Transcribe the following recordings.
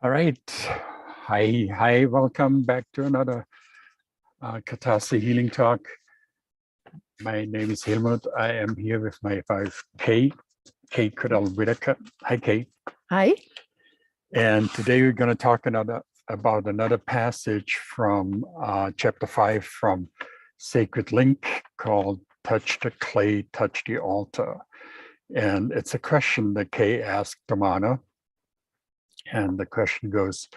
All right. Hi, welcome back to another Catharsis Healing Talk. My name is Helmut. I am here with my wife, Kay Cadell Whitaker. Hi, Kay. Hi. And today we're going to talk about another passage from chapter 5 from Sacred Link called Touch the Clay, Touch the Altar. And it's a question that Kay asked Domano. And the question goes,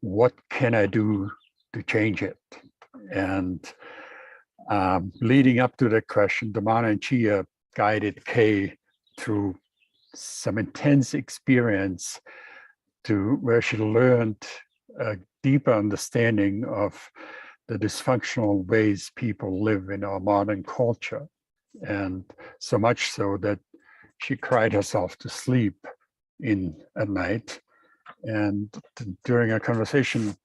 what can I do to change it? And leading up to that question, Domano and Chea guided Kay through some intense experience to where she learned a deeper understanding of the dysfunctional ways people live in our modern culture. And so much so that she cried herself to sleep at night. And during a conversation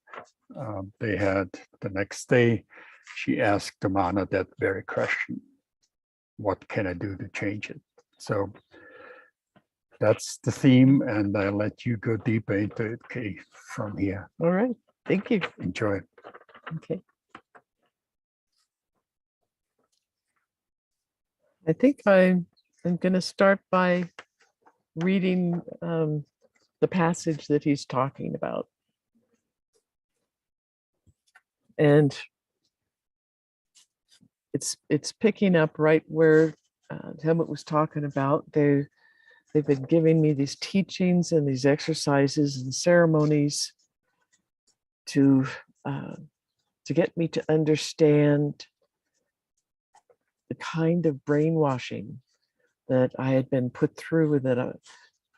they had the next day, she asked Domano that very question: what can I do to change it? So that's the theme, and I'll let you go deeper into it, Kay, from here. All right. Thank you. Enjoy. Okay. I think I'm going to start by reading the passage that he's talking about. And it's picking up right where Helmut was talking about. They've been giving me these teachings and these exercises and ceremonies to get me to understand the kind of brainwashing that I had been put through, that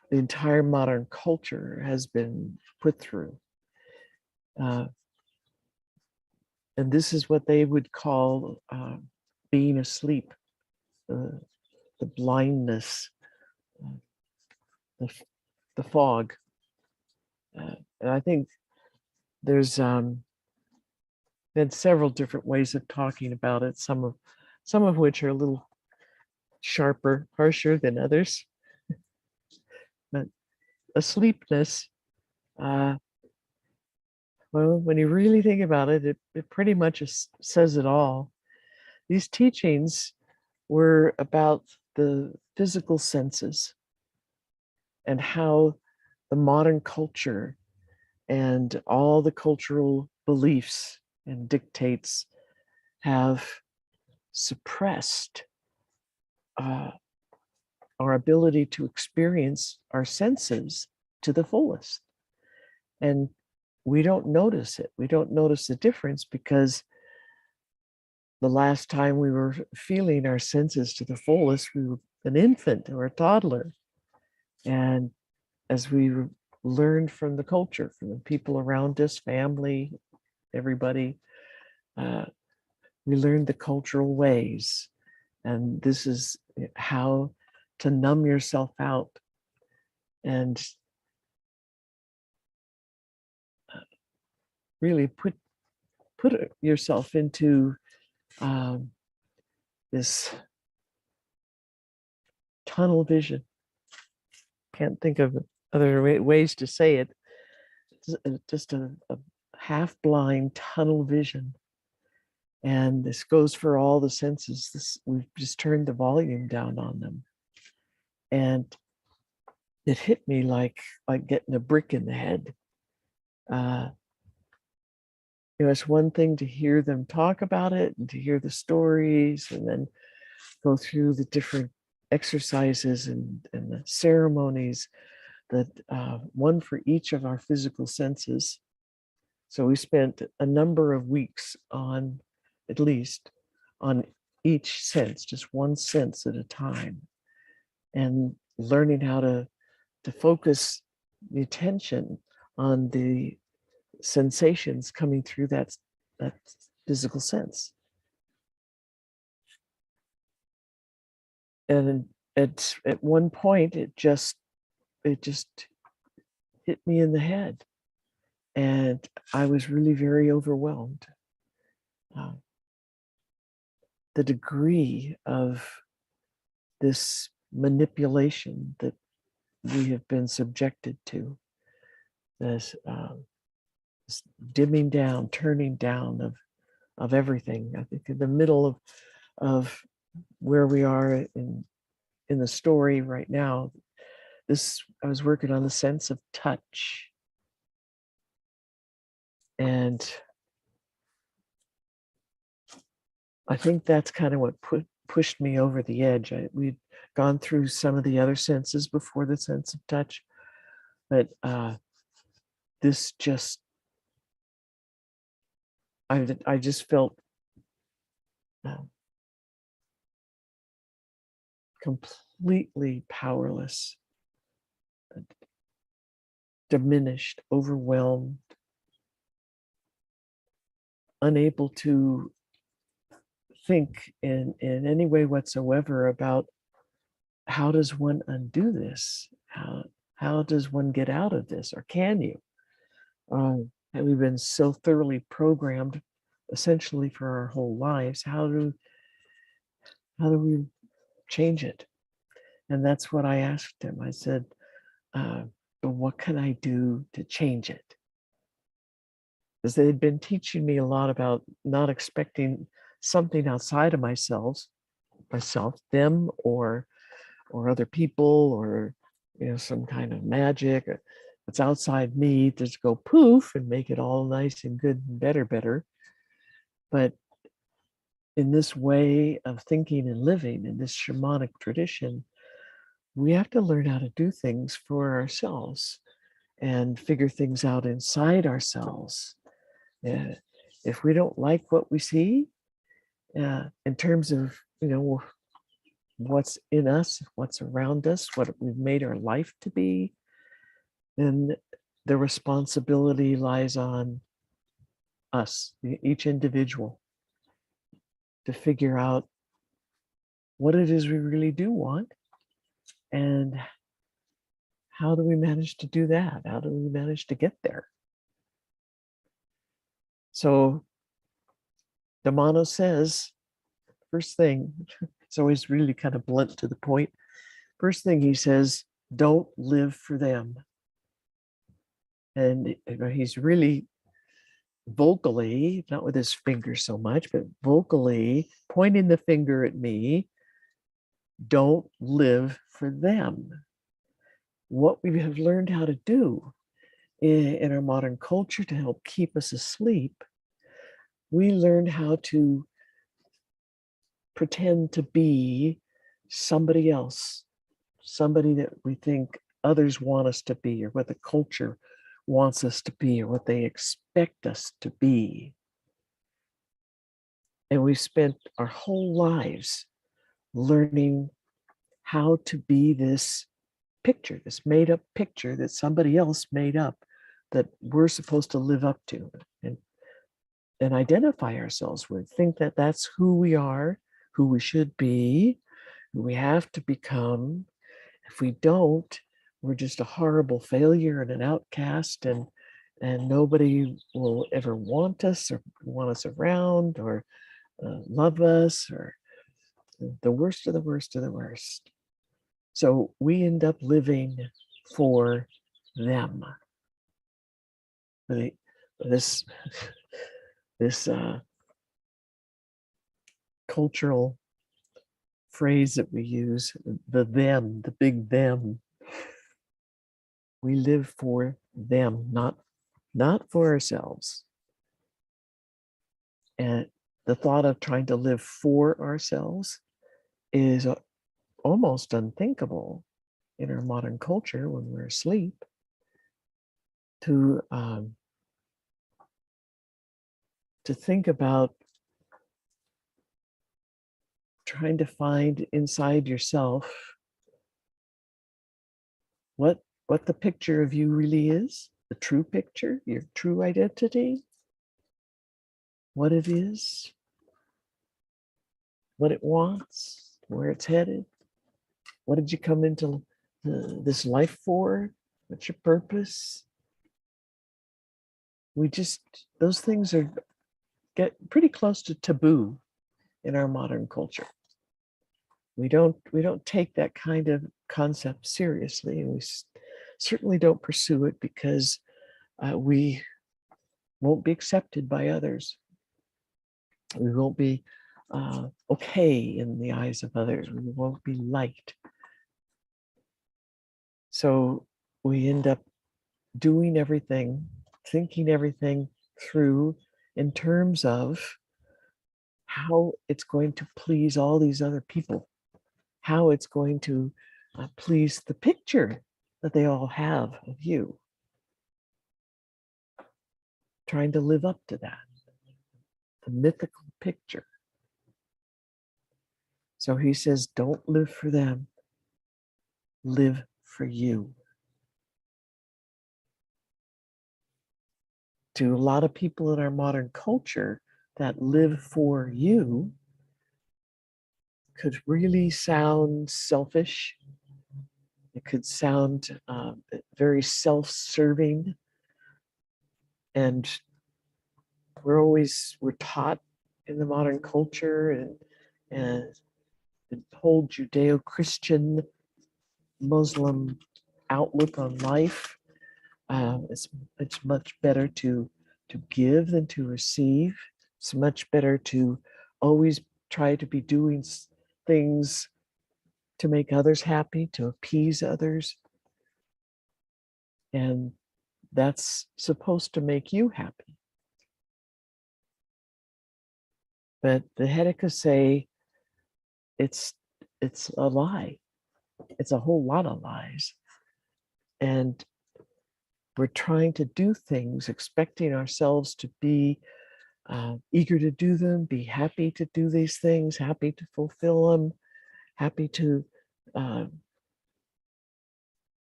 the entire modern culture has been put through. And this is what they would call being asleep, the blindness, the fog. And I think there's been several different ways of talking about it, some of which are a little sharper, harsher than others. But asleepness, well, when you really think about it, it pretty much says it all. These teachings were about the physical senses and how the modern culture and all the cultural beliefs and dictates have suppressed our ability to experience our senses to the fullest. And we don't notice it. We don't notice the difference because the last time we were feeling our senses to the fullest, we were an infant or a toddler. And as we learned from the culture, from the people around us, family, everybody, we learned the cultural ways. And this is how to numb yourself out and really put yourself into this tunnel vision. Can't think of other ways to say it. Just a half-blind tunnel vision. And this goes for all the senses. We've just turned the volume down on them. And it hit me like getting a brick in the head. It's one thing to hear them talk about it and to hear the stories and then go through the different exercises and the ceremonies that one for each of our physical senses. So we spent a number of weeks at least on each sense, just one sense at a time, and learning how to focus the attention on the sensations coming through that physical sense. And at one point, it just hit me in the head, and I was really very overwhelmed. The degree of this manipulation that we have been subjected to, this dimming down, turning down of everything. I think in the middle of where we are in the story right now, I was working on the sense of touch. And I think that's kind of what pushed me over the edge. We'd gone through some of the other senses before the sense of touch, but this just, I just felt completely powerless, diminished, overwhelmed, unable to think in any way whatsoever about how does one undo this? How does one get out of this? Or can you? And we've been so thoroughly programmed essentially for our whole lives. How do we change it? And that's what I asked him. I said, but what can I do to change it? Because they had been teaching me a lot about not expecting something outside of myself, them, or other people, or some kind of magic that's outside me to just go poof and make it all nice and good and better. But in this way of thinking and living, in this shamanic tradition, we have to learn how to do things for ourselves and figure things out inside ourselves. If we don't like what we see, in terms of what's in us, what's around us, what we've made our life to be, then the responsibility lies on us, each individual, to figure out what it is we really do want, and how do we manage to do that? How do we manage to get there? So Domano says, first thing, it's always really kind of blunt to the point. First thing he says, don't live for them. And he's really vocally, not with his finger so much, but vocally pointing the finger at me, don't live for them. What we have learned how to do in our modern culture to help keep us asleep, we learned how to pretend to be somebody else, somebody that we think others want us to be, or what the culture wants us to be, or what they expect us to be. And we spent our whole lives learning how to be this picture, this made up picture that somebody else made up, that we're supposed to live up to and identify ourselves with, think that that's who we are, who we should be, who we have to become. If we don't, we're just a horrible failure and an outcast, and nobody will ever want us or want us around or love us, or the worst of the worst of the worst. So we end up living for them. This cultural phrase that we use, the them, the big them. We live for them, not for ourselves. And the thought of trying to live for ourselves is almost unthinkable in our modern culture when we're asleep. To think about trying to find inside yourself what the picture of you really is, the true picture, your true identity, what it is, what it wants, where it's headed. What did you come into this life for? What's your purpose? Those things get pretty close to taboo in our modern culture. We don't take that kind of concept seriously, and we certainly don't pursue it because we won't be accepted by others. We won't be okay in the eyes of others. We won't be liked. So we end up doing everything, thinking everything through in terms of how it's going to please all these other people, how it's going to please the picture that they all have of you. Trying to live up to that, the mythical picture. So he says, don't live for them, live for you. To a lot of people in our modern culture, that live for you could really sound selfish. It could sound very self-serving. And we're taught in the modern culture and the whole Judeo-Christian Muslim outlook on life. It's much better to give than to receive. It's much better to always try to be doing things to make others happy, to appease others. And that's supposed to make you happy. But the Hedekas say it's a lie. It's a whole lot of lies. And we're trying to do things, expecting ourselves to be eager to do them, be happy to do these things, happy to fulfill them, happy to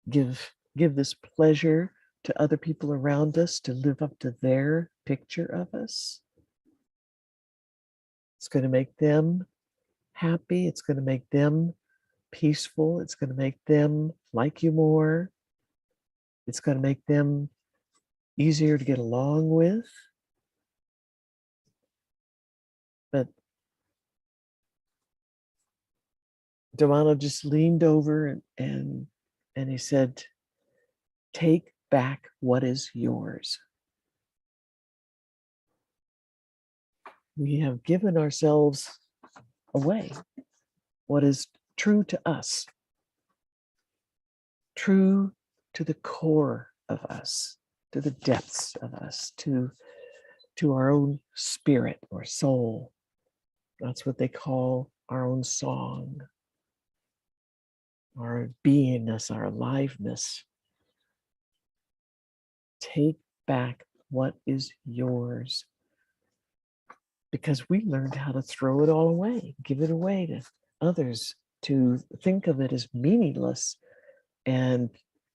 give this pleasure to other people around us, to live up to their picture of us. It's going to make them happy. It's going to make them peaceful. It's going to make them like you more. It's going to make them easier to get along with. But Domano just leaned over and he said, take back what is yours. We have given ourselves away, what is true to us, true to the core of us, to the depths of us, to our own spirit or soul. That's what they call our own song, our beingness, our aliveness. Take back what is yours. Because we learned how to throw it all away, give it away to others, to think of it as meaningless and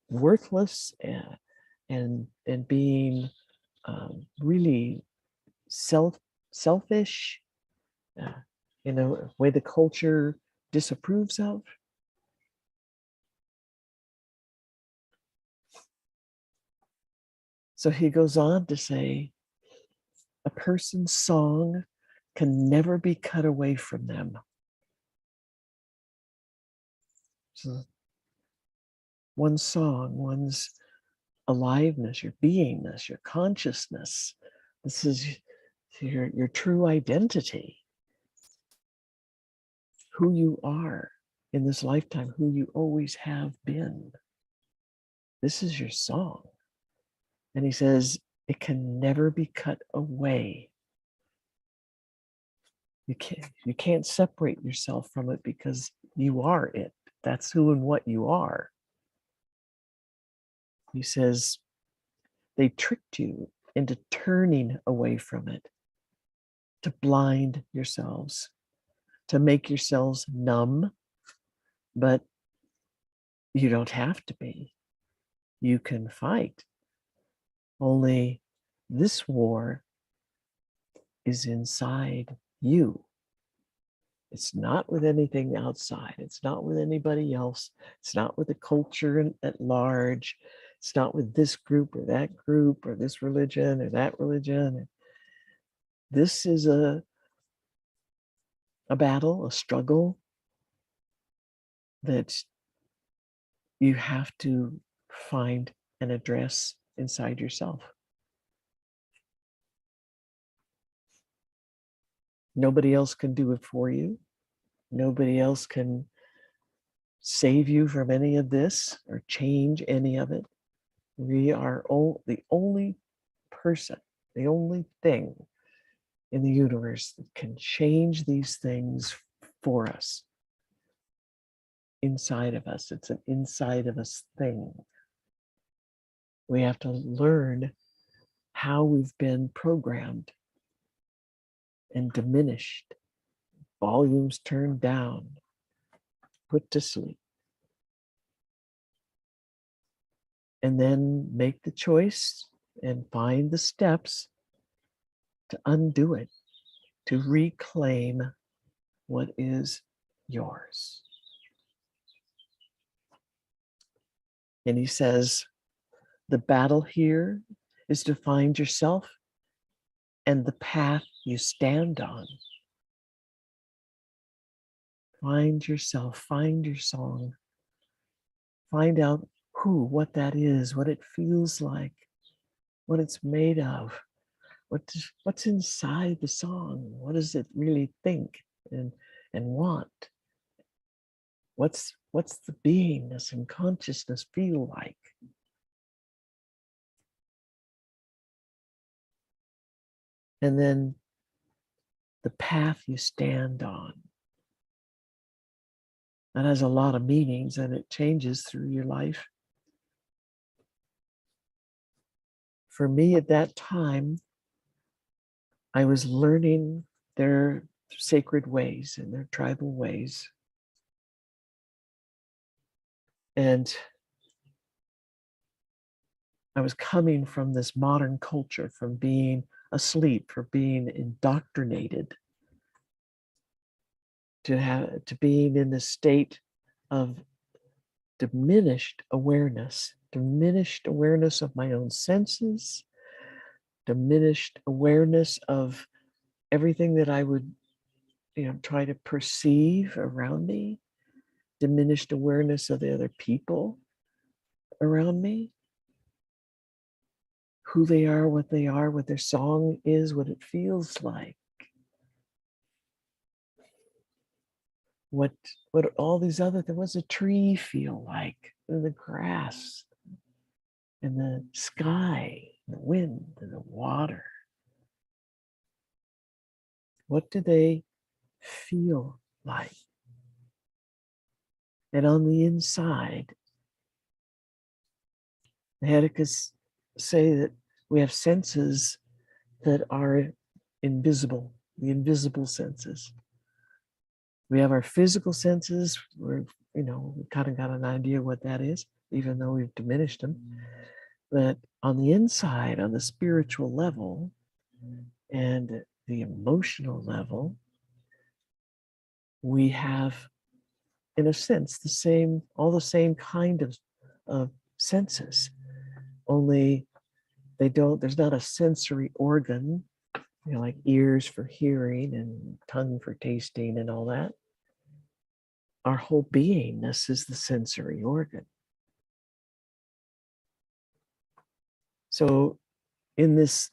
worthless and being really selfish, in a way the culture disapproves of. So he goes on to say, a person's song can never be cut away from them. So one's song, one's aliveness, your beingness, your consciousness, this is your true identity, who you are in this lifetime, who you always have been. This is your song. And he says, it can never be cut away. You can't separate yourself from it because you are it. That's who and what you are. He says, they tricked you into turning away from it, to blind yourselves, to make yourselves numb, but you don't have to be. You can fight. Only this war is inside you. It's not with anything outside. It's not with anybody else. It's not with the culture at large. It's not with this group or that group or this religion or that religion. This is a battle, a struggle that you have to find and address inside yourself. Nobody else can do it for you. Nobody else can save you from any of this or change any of it. We are the only person, the only thing in the universe that can change these things for us. Inside of us, it's an inside of us thing. We have to learn how we've been programmed and diminished, volumes turned down, put to sleep. And then make the choice and find the steps to undo it, to reclaim what is yours. And he says, the battle here is to find yourself and the path you stand on. Find yourself, find your song, find out what that is, what it feels like, what it's made of, what's inside the song, what does it really think and want? What's the beingness and consciousness feel like? And then the path you stand on. That has a lot of meanings and it changes through your life. For me at that time, I was learning their sacred ways and their tribal ways. And I was coming from this modern culture, from being asleep, for being indoctrinated, to being in the state of diminished awareness of my own senses, diminished awareness of everything that I would, try to perceive around me, diminished awareness of the other people around me, who they are, what their song is, what it feels like. What all these other things, what's a tree feel like, and the grass, and the sky, the wind, and the water. What do they feel like? And on the inside, the Hedicus say that we have senses that are invisible, the invisible senses. We have our physical senses, we kind of got an idea what that is, even though we've diminished them. But on the inside, on the spiritual level and the emotional level, we have, in a sense, all the same kind of senses, only there's not a sensory organ, like ears for hearing and tongue for tasting and all that. Our whole beingness is the sensory organ. So in this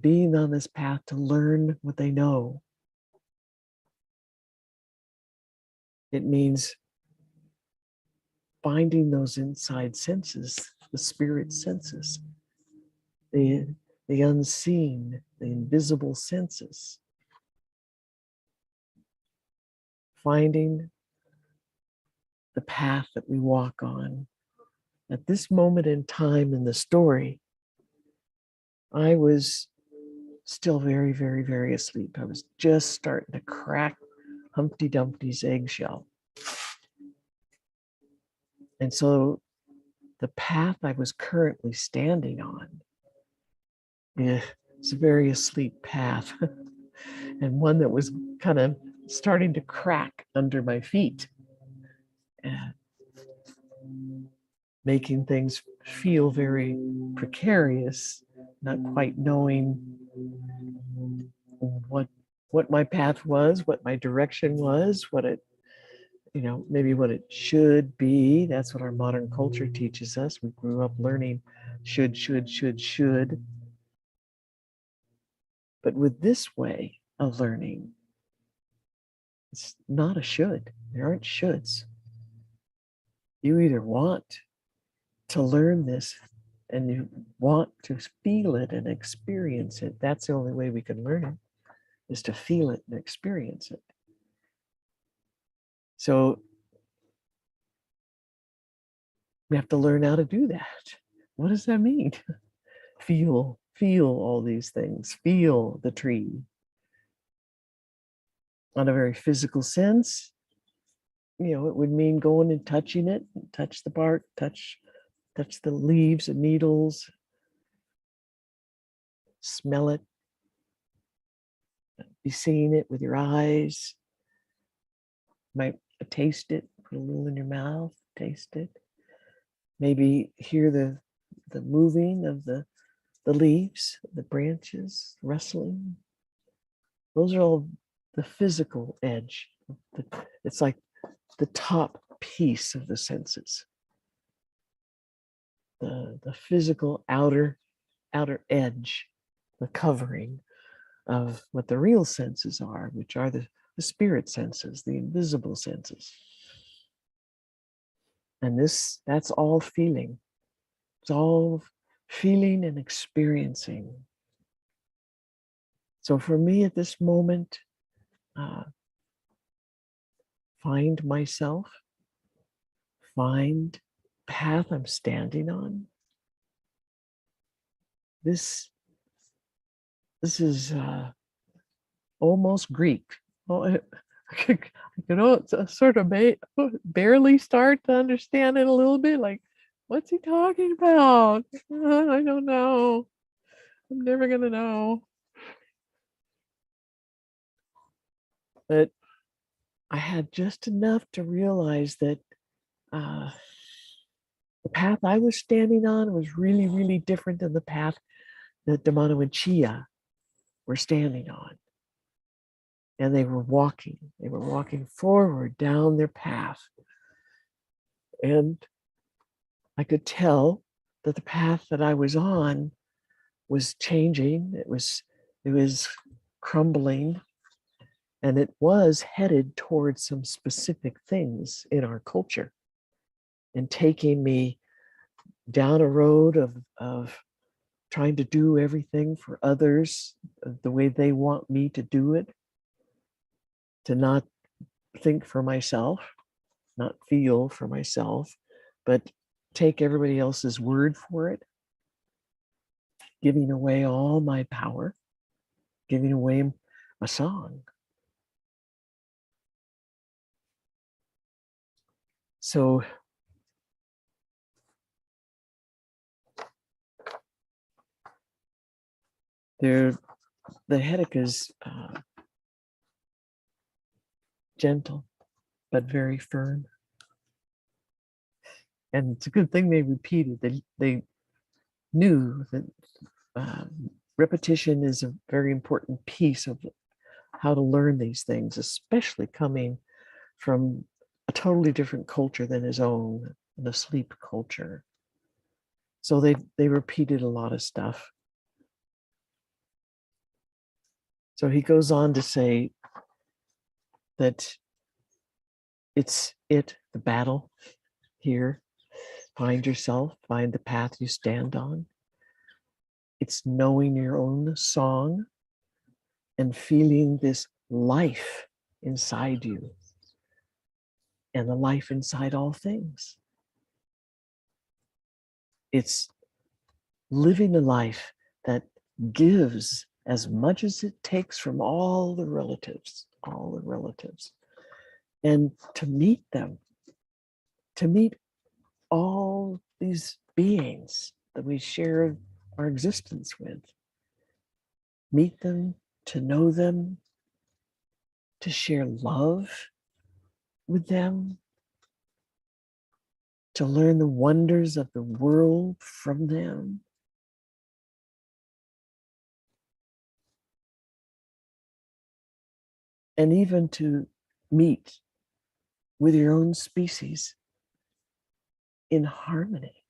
being on this path to learn what they know, it means finding those inside senses, the spirit senses, the unseen, the invisible senses. Finding the path that we walk on. At this moment in time in the story, I was still very, very, very asleep. I was just starting to crack Humpty Dumpty's eggshell. And so the path I was currently standing on is a very asleep path and one that was kind of starting to crack under my feet, and making things feel very precarious, not quite knowing what my path was, what my direction was, what it maybe what it should be. That's what our modern culture teaches us. We grew up learning should. But with this way of learning, it's not a should. There aren't shoulds. You either want to learn this and you want to feel it and experience it. That's the only way we can learn it, is to feel it and experience it. So we have to learn how to do that. What does that mean? Feel all these things. Feel the tree. On a very physical sense, it would mean going and touching it, touch the bark, touch the leaves and needles, smell it, be seeing it with your eyes, might taste it, put a little in your mouth, taste it, maybe hear the moving of the leaves, the branches rustling. Those are all the physical edge. It's like the top piece of the senses. The physical outer edge, the covering of what the real senses are, which are the spirit senses, the invisible senses. And that's all feeling. It's all feeling and experiencing. So for me at this moment, find myself, find path I'm standing on. This is almost Greek. I sort of barely start to understand it a little bit. Like, what's he talking about? I don't know. I'm never gonna know. But I had just enough to realize that the path I was standing on was really, really different than the path that Domano and Chea were standing on. And they were walking forward down their path. And I could tell that the path that I was on was changing. It was crumbling, and it was headed towards some specific things in our culture and taking me down a road of trying to do everything for others the way they want me to do it, to not think for myself, not feel for myself, but take everybody else's word for it, giving away all my power, giving away a song. So the headache is gentle, but very firm. And it's a good thing they repeated. They knew that repetition is a very important piece of how to learn these things, especially coming from a totally different culture than his own, the sleep culture. So they repeated a lot of stuff. So he goes on to say that it's the battle here. Find yourself, find the path you stand on. It's knowing your own song and feeling this life inside you and the life inside all things. It's living a life that gives as much as it takes from all the relatives, and to meet them, to meet all these beings that we share our existence with. Meet them, to know them, to share love with them, to learn the wonders of the world from them. And even to meet with your own species in harmony.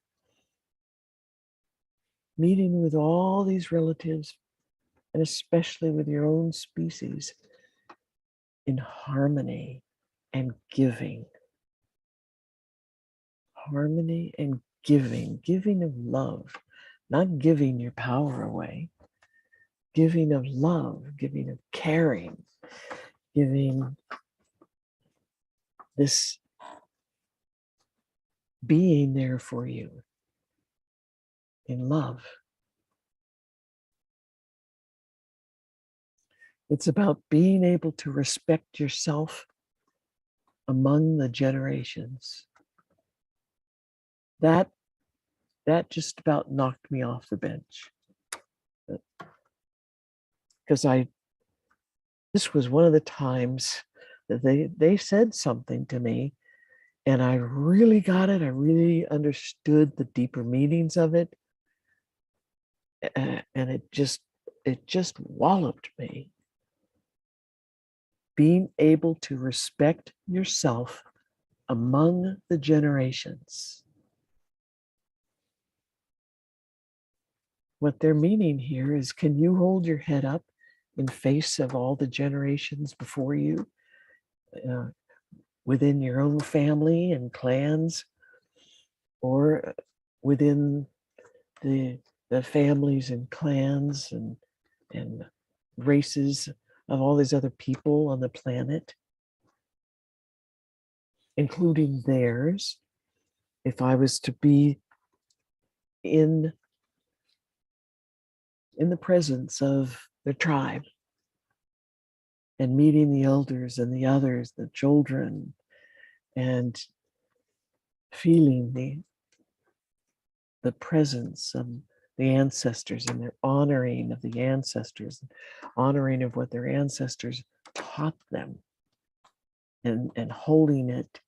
Meeting with all these relatives, and especially with your own species, in harmony and giving. Harmony and giving, giving of love, not giving your power away, giving of love, giving of caring, giving this being there for you in love. It's about being able to respect yourself among the generations. That just about knocked me off the bench. Because this was one of the times that they said something to me, and I really got it. I really understood the deeper meanings of it. And it just walloped me. Being able to respect yourself among the generations. What they're meaning here is, can you hold your head up in face of all the generations before you, within your own family and clans, or within the families and clans and races of all these other people on the planet, including theirs? If I was to be in the presence of the tribe and meeting the elders and the others, the children, and feeling the presence of the ancestors and their honoring of the ancestors, honoring of what their ancestors taught them, and holding it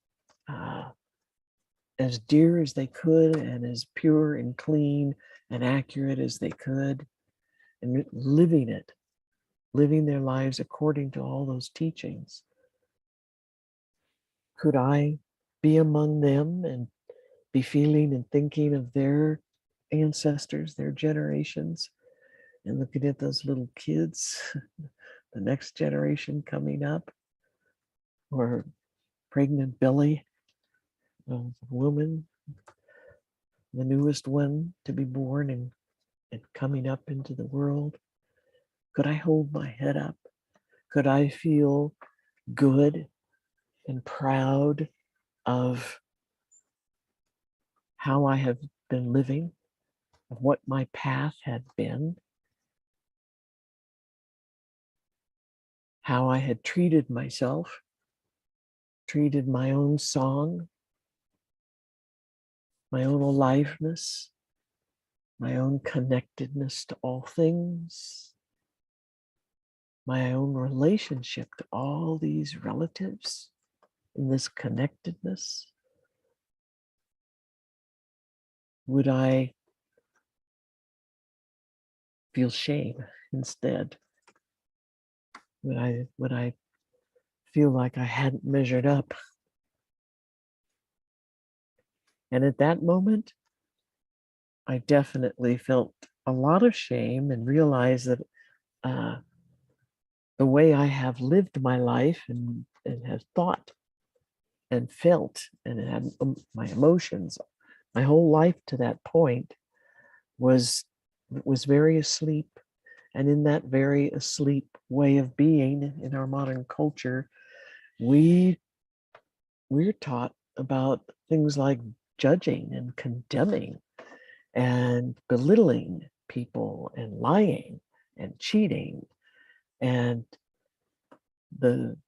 as dear as they could and as pure and clean and accurate as they could, and living it, living their lives according to all those teachings. Could I be among them and be feeling and thinking of their ancestors, their generations, and looking at those little kids, the next generation coming up, or pregnant belly of a woman, the newest one to be born and coming up into the world? Could I hold my head up? Could I feel good and proud of how I have been living, of what my path had been, how I had treated myself, treated my own song, my own aliveness, my own connectedness to all things, my own relationship to all these relatives in this connectedness? Would I feel shame instead? Would I feel like I hadn't measured up? And at that moment, I definitely felt a lot of shame and realized that the way I have lived my life and have thought and felt and had my emotions, my whole life to that point was very asleep. And in that very asleep way of being in our modern culture, we're taught about things like judging and condemning and belittling people and lying and cheating. And the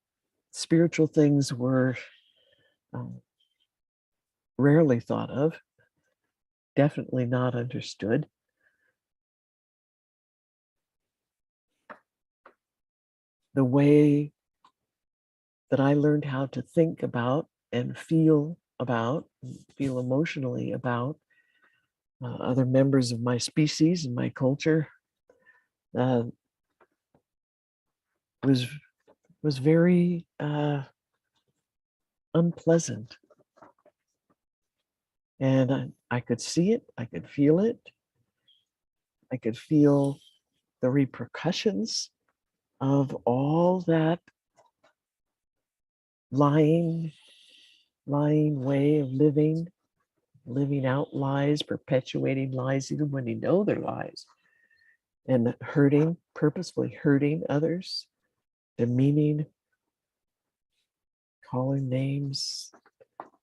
spiritual things were rarely thought of, definitely not understood. The way that I learned how to think about and feel emotionally about other members of my species and my culture was very unpleasant. And I could see it, I could feel it, I could feel the repercussions of all that lying way of living out lies, perpetuating lies, even when you know they're lies, and purposefully hurting others, demeaning, calling names,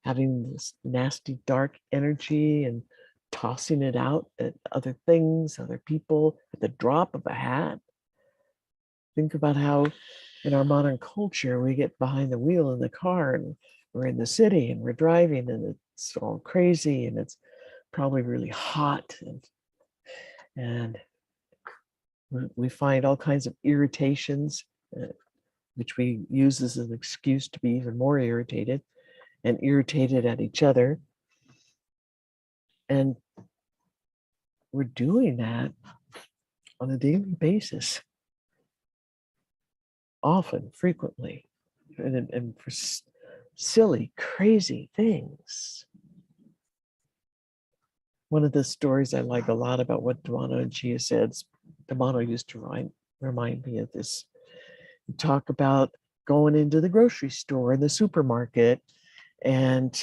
having this nasty, dark energy and tossing it out at other things, other people, at the drop of a hat. Think about how in our modern culture, we get behind the wheel in the car and we're in the city and we're driving and it's all crazy and it's probably really hot and we find all kinds of irritations, which we use as an excuse to be even more irritated and irritated at each other. And we're doing that on a daily basis, often, frequently, and for silly, crazy things. One of the stories I like a lot about what Domano and Chea said, Domano used to remind me of this. You talk about going into the grocery store and the supermarket, and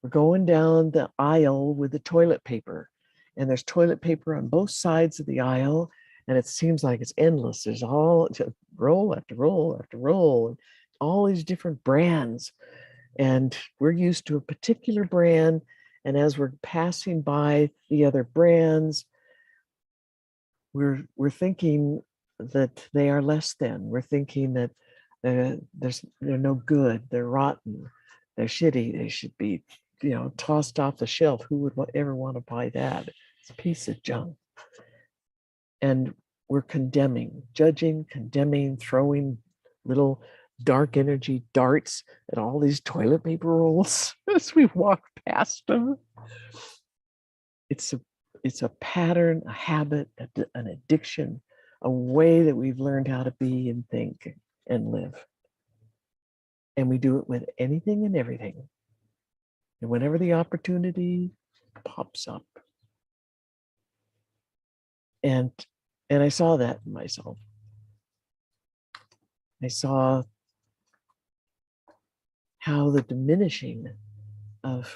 we're going down the aisle with the toilet paper, and there's toilet paper on both sides of the aisle, and it seems like it's endless. There's all roll after roll after roll, and all these different brands, and we're used to a particular brand, and as we're passing by the other brands, we're thinking that they are less than. We're thinking that they're no good, they're rotten, they're shitty, they should be, tossed off the shelf. Who would ever want to buy that? It's a piece of junk. And we're condemning, judging, condemning, throwing little dark energy darts at all these toilet paper rolls as we walk past them. It's a pattern, a habit, an addiction, a way that we've learned how to be and think and live. And we do it with anything and everything. And whenever the opportunity pops up. And I saw that in myself. I saw how the diminishing of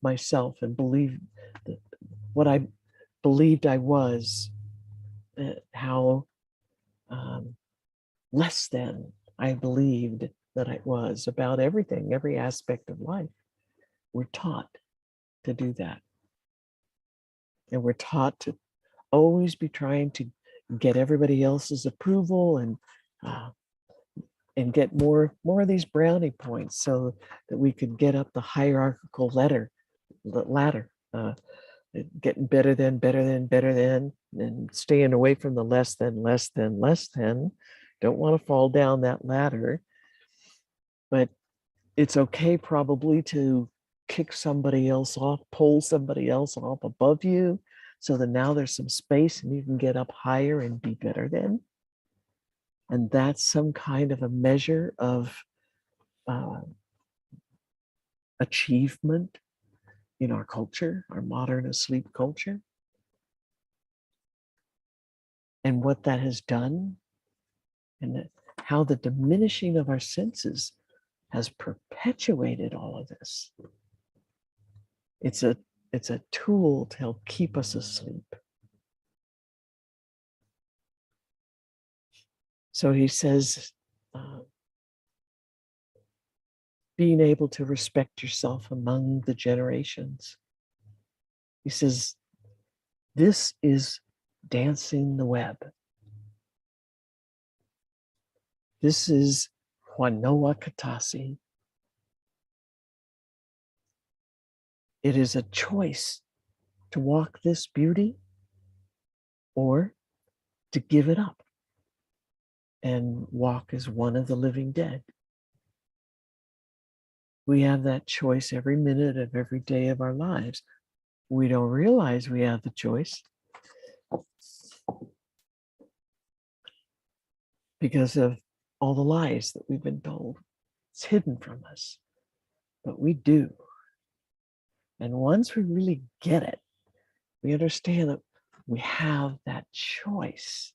myself and what I believed I was, how less than I believed that I was about everything, every aspect of life. We're taught to do that. And we're taught to always be trying to get everybody else's approval and get more of these brownie points so that we could get up the hierarchical ladder, getting better than, and staying away from the less than. Don't want to fall down that ladder, but it's okay probably to kick somebody else off, pull somebody else off above you, so that now there's some space and you can get up higher and be better than. And that's some kind of a measure of achievement in our culture, our modern asleep culture. And what that has done, and how the diminishing of our senses has perpetuated all of this. It's a tool to help keep us asleep. So he says, being able to respect yourself among the generations. He says, this is dancing the web. This is Wanoa Katasi. It is a choice to walk this beauty or to give it up and walk as one of the living dead. We have that choice every minute of every day of our lives. We don't realize we have the choice because of all the lies that we've been told. It's hidden from us. but we do. And once we really get it, we understand that we have that choice.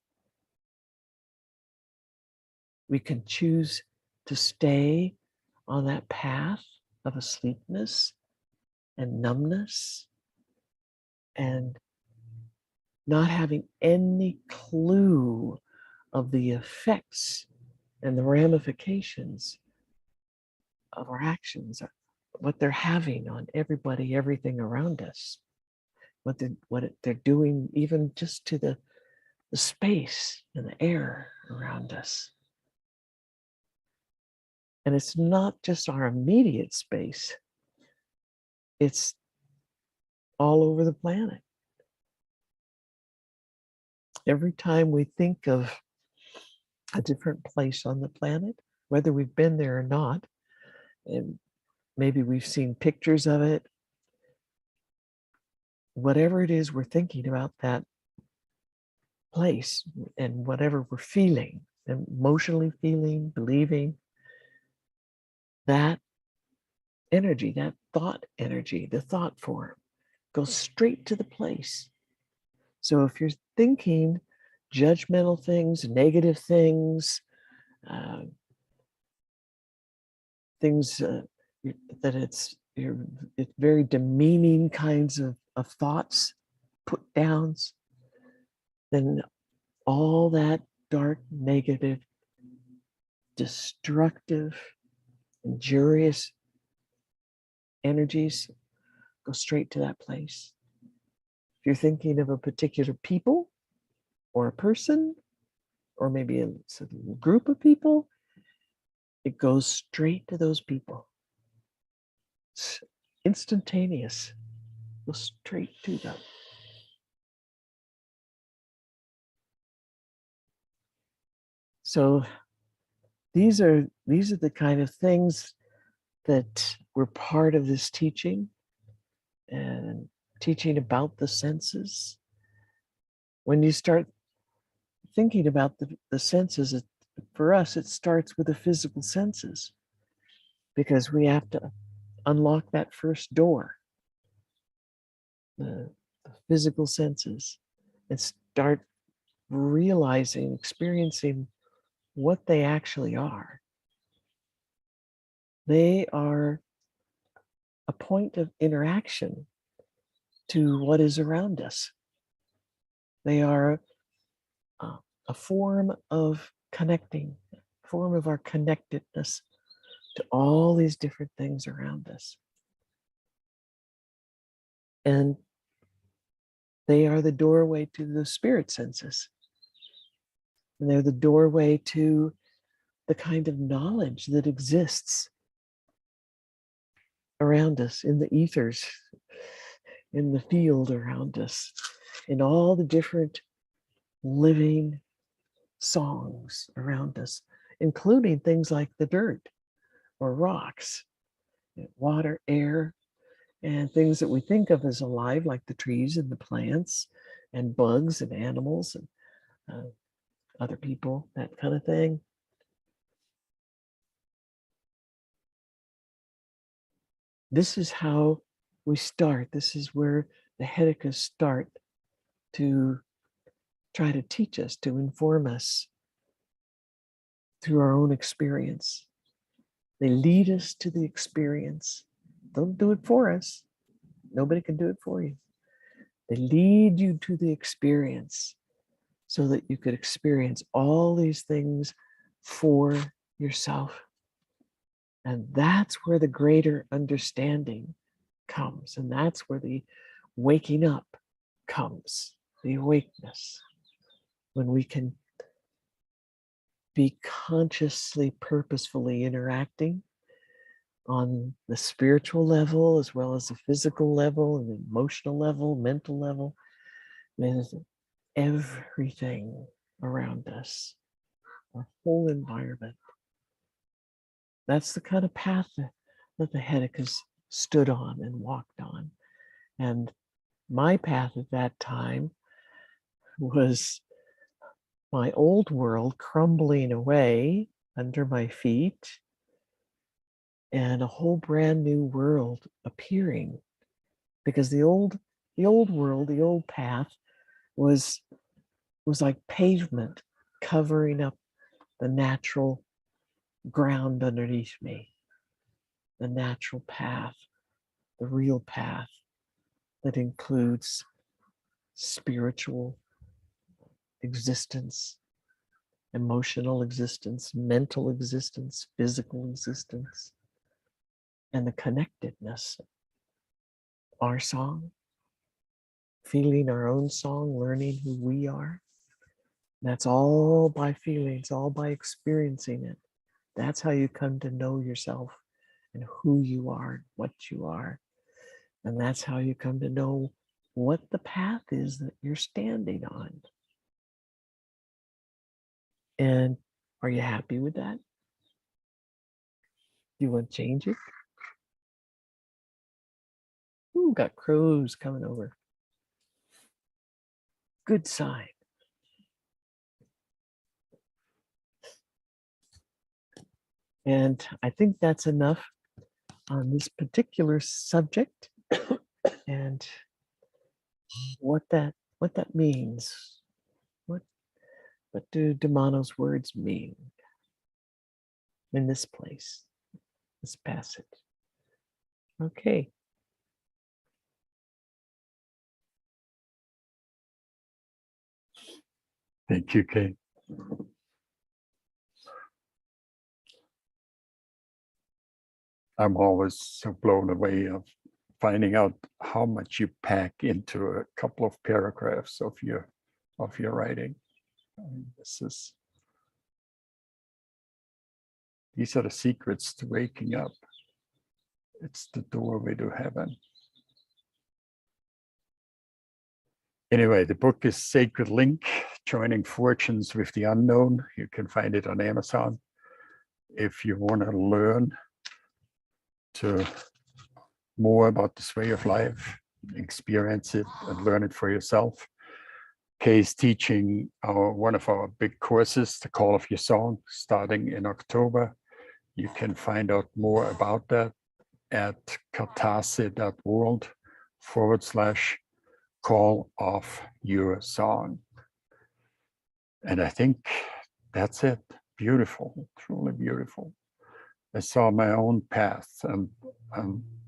We can choose to stay on that path of asleepness and numbness and not having any clue of the effects and the ramifications of our actions, what they're having on everybody, everything around us, what they're doing, even just to the space and the air around us. And it's not just our immediate space, it's all over the planet. Every time we think of a different place on the planet, whether we've been there or not, and maybe we've seen pictures of it, whatever it is we're thinking about that place and whatever we're feeling, emotionally feeling, believing, that energy, that thought energy, the thought form, goes straight to the place. So if you're thinking judgmental things, negative things, things that it's very demeaning kinds of thoughts, put downs, then all that dark, negative, destructive, injurious energies go straight to that place. If you're thinking of a particular people or a person, or maybe a group of people, it goes straight to those people. It's instantaneous. Goes straight to them. So these are the kind of things that were part of this teaching, and teaching about the senses. When you start thinking about the senses, for us, it starts with the physical senses, because we have to unlock that first door, the physical senses, and start realizing, experiencing what they actually are. They are a point of interaction to what is around us. They are a form of connecting, a form of our connectedness to all these different things around us. And they are the doorway to the spirit senses. And they're the doorway to the kind of knowledge that exists around us, in the ethers, in the field around us, in all the different living songs around us, including things like the dirt or rocks, water, air, and things that we think of as alive, like the trees and the plants and bugs and animals and other people, that kind of thing. This is how we start. This is where the Hedekas start to try to teach us, to inform us through our own experience. They lead us to the experience. Don't do it for us. Nobody can do it for you. They lead you to the experience so that you could experience all these things for yourself. And that's where the greater understanding comes. And that's where the waking up comes, the awakeness, when we can be consciously, purposefully interacting on the spiritual level, as well as the physical level and the emotional level, mental level, with everything around us, our whole environment. That's the kind of path that the Hedekas stood on and walked on. And my path at that time was my old world crumbling away under my feet, and a whole brand new world appearing, because the old world, the old path was like pavement covering up the natural ground underneath me, the natural path, the real path that includes spiritual existence, emotional existence, mental existence, physical existence, and the connectedness. Our song, feeling our own song, learning who we are. That's all by feelings, all by experiencing it. That's how you come to know yourself and who you are, what you are. And that's how you come to know what the path is that you're standing on. And are you happy with that? Do you want to change it? Ooh, got crows coming over. Good sign. And I think that's enough on this particular subject and what that means. What do Domano's words mean in this place, this passage? Okay. Thank you, Kate. I'm always so blown away of finding out how much you pack into a couple of paragraphs of your writing. I mean, these are the secrets to waking up. It's the doorway to heaven. Anyway, the book is Sacred Link, Joining Fortunes with the Unknown. You can find it on Amazon. If you want to learn more about this way of life, experience it and learn it for yourself. Kay is teaching one of our big courses, The Call of Your Song, starting in October. You can find out more about that at katase.world/call of your song. And I think that's it. Beautiful, truly beautiful. I saw my own path and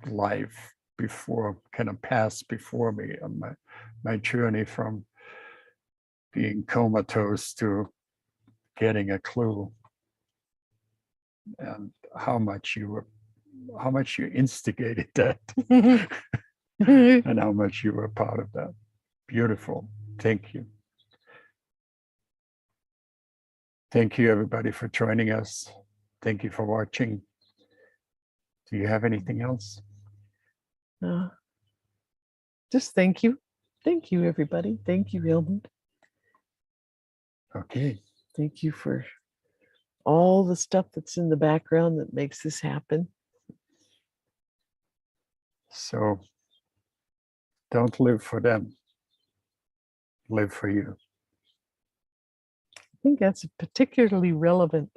life kind of pass before me on my journey from being comatose to getting a clue, and how much you instigated that and how much you were part of that. Beautiful. Thank you. Thank you, everybody, for joining us. Thank you for watching. Do you have anything else? Just thank you. Thank you, everybody. Thank you, Helmut. Okay. Thank you for all the stuff that's in the background that makes this happen. So don't live for them. Live for you. I think that's a particularly relevant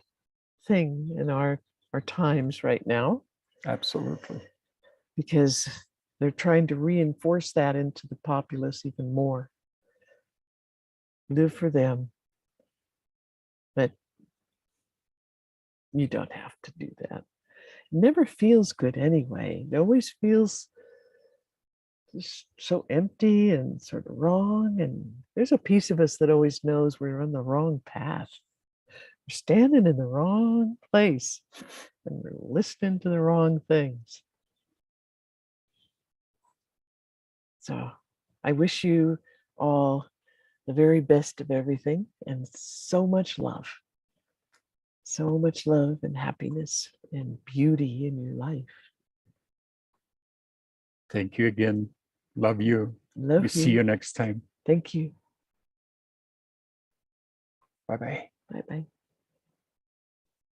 thing in our times right now. Absolutely. Because they're trying to reinforce that into the populace even more. Live for them. But you don't have to do that. It never feels good anyway. It always feels just so empty and sort of wrong. And there's a piece of us that always knows we're on the wrong path. We're standing in the wrong place and we're listening to the wrong things. So I wish you all the very best of everything and so much love. So much love and happiness and beauty in your life. Thank you again. Love you. Love you. See you next time. Thank you. Bye-bye. Bye-bye.